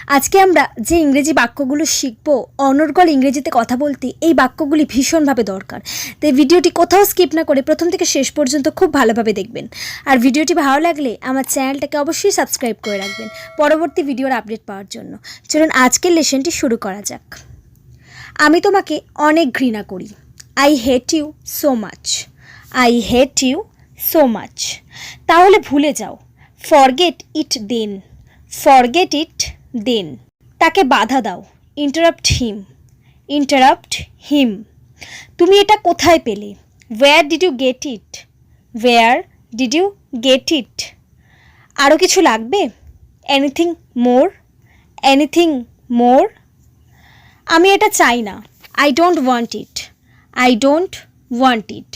আজকে আমরা যে ইংরেজি বাক্যগুলো শিখব অনর্গল ইংরেজিতে কথা বলতে এই বাক্যগুলি ভীষণভাবে দরকার। তাই ভিডিওটি কোথাও স্কিপ না করে প্রথম থেকে শেষ পর্যন্ত খুব ভালোভাবে দেখবেন। আর ভিডিওটি ভালো লাগলে আমার চ্যানেলটাকে অবশ্যই সাবস্ক্রাইব করে রাখবেন পরবর্তী ভিডিওর আপডেট পাওয়ার জন্য। চলুন আজকের লেসনটি শুরু করা যাক। আমি তোমাকে অনেক ঘৃণা করি। I hate you so much. I hate you so much. তাহলে ভুলে যাও। Forget it then. Forget it then. তাকে বাধা দাও। Interrupt him. Interrupt him. তুমি এটা কোথায় পেলে? Where did you get it? Where did you get it? আরও কিছু লাগবে? Anything more? Anything more? আমি এটা চাই না। I don't want it. I don't want it.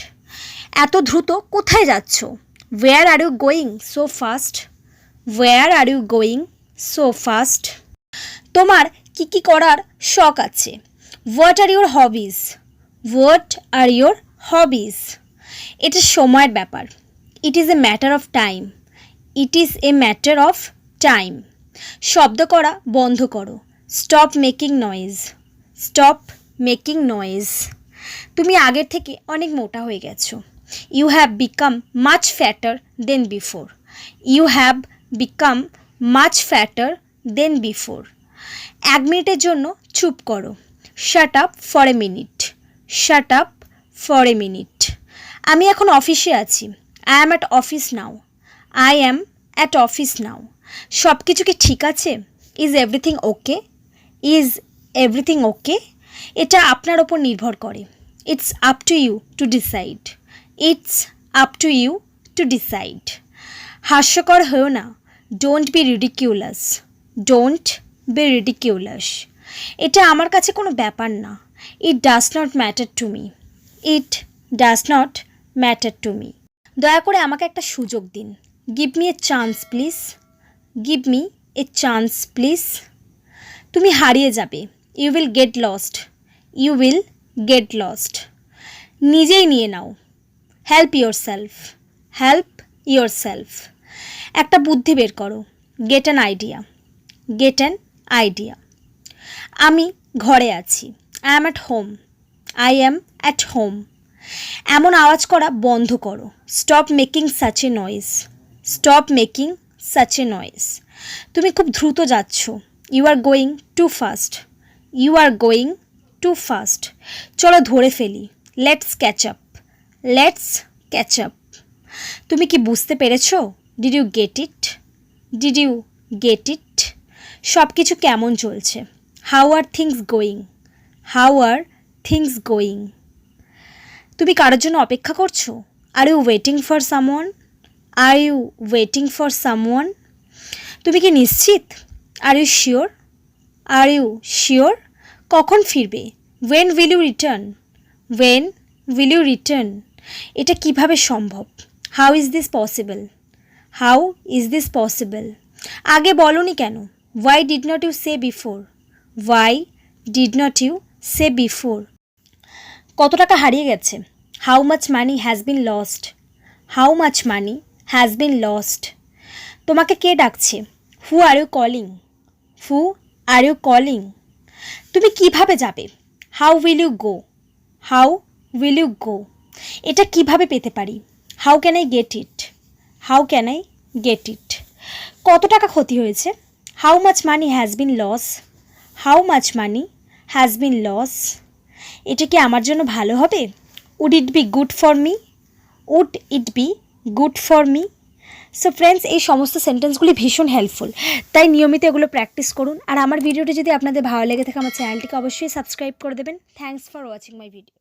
এত দ্রুত কোথায় যাচ্ছ? Where are you going so fast? Where are you going so fast? তোমার কি কি করার শখ আছে? What are your hobbies? What are your hobbies? এটা সময়ের ব্যাপার। It is a matter of time. It is a matter of time. শব্দ করা বন্ধ করো। Stop making noise. Stop making noise. তুমি আগের থেকে অনেক মোটা হয়ে গেছো। You have become much fatter than before. You have become much fatter than before. 1 মিনিটের জন্য চুপ করো। Shut up for a minute. Shut up for a minute. আমি এখন অফিসে আছি। I am at office now. I am at office now. সব কিছু কি ঠিক আছে? Is everything okay? Is everything okay? এটা আপনার ওপর নির্ভর করে। It's up to you to decide. It's up to you to decide. হাস্যকর হয়েও না। Don't be ridiculous. Don't be ridiculous. এটা আমার কাছে কোনো ব্যাপার না। It does not matter to me. It does not matter to me. দয়া করে আমাকে একটা সুযোগ দিন। Give me a chance please. Give me a chance please. তুমি হারিয়ে যাবে। You will get lost. You will get lost. নিজেই নিয়ে নাও। Help yourself. Help yourself. একটা বুদ্ধি বের করো। Get an idea. Get an idea. আমি ঘরে আছি। I am at home. I am at home. এমন আওয়াজ করা বন্ধ করো। Stop making such a noise. Stop making such a noise. তুমি খুব দ্রুত যাচ্ছ। You are going too fast. You are going too fast. চলো ধরে ফেলি। Let's catch up. Let's catch up. তুমি কি বুঝতে পেরেছো? Did you get it? Did you get it? সব কিছু কেমন চলছে? How are things going? How are things going? তুমি কারোর জন্য অপেক্ষা করছো? Are you waiting for someone? Are you waiting for someone? তুমি কি নিশ্চিত? Are you sure? Are you sure? কখন ফিরবে? When will you return? When will you return? এটা কিভাবে সম্ভব? How is this possible? How is this possible? আগে বলনি কেন? Why did not you say before? Why did not you say before? কত টাকা হারিয়ে গেছে? How much money has been lost? How much money has been lost? তোমাকে কে ডাকছে? Who are you calling? Who are you calling? তুমি কিভাবে যাবে? How will you go? How will you go? এটা কিভাবে পেতে পারি? How can I get it? How can I get it? কত টাকা ক্ষতি হয়েছে? How much money has been loss? How much money has been loss? এটা কি আমার জন্য ভালো হবে? Would it be good for me? Would it be good for me? So friends, এই সমস্ত সেন্টেন্সগুলি ভীষণ হেল্পফুল, তাই নিয়মিত এগুলো প্র্যাকটিস করুন। আর আমার ভিডিওটি যদি আপনাদের ভালো লেগে থাকে আমার চ্যানেলটিকে অবশ্যই সাবস্ক্রাইব করে দেবেন। Thanks for watching my video.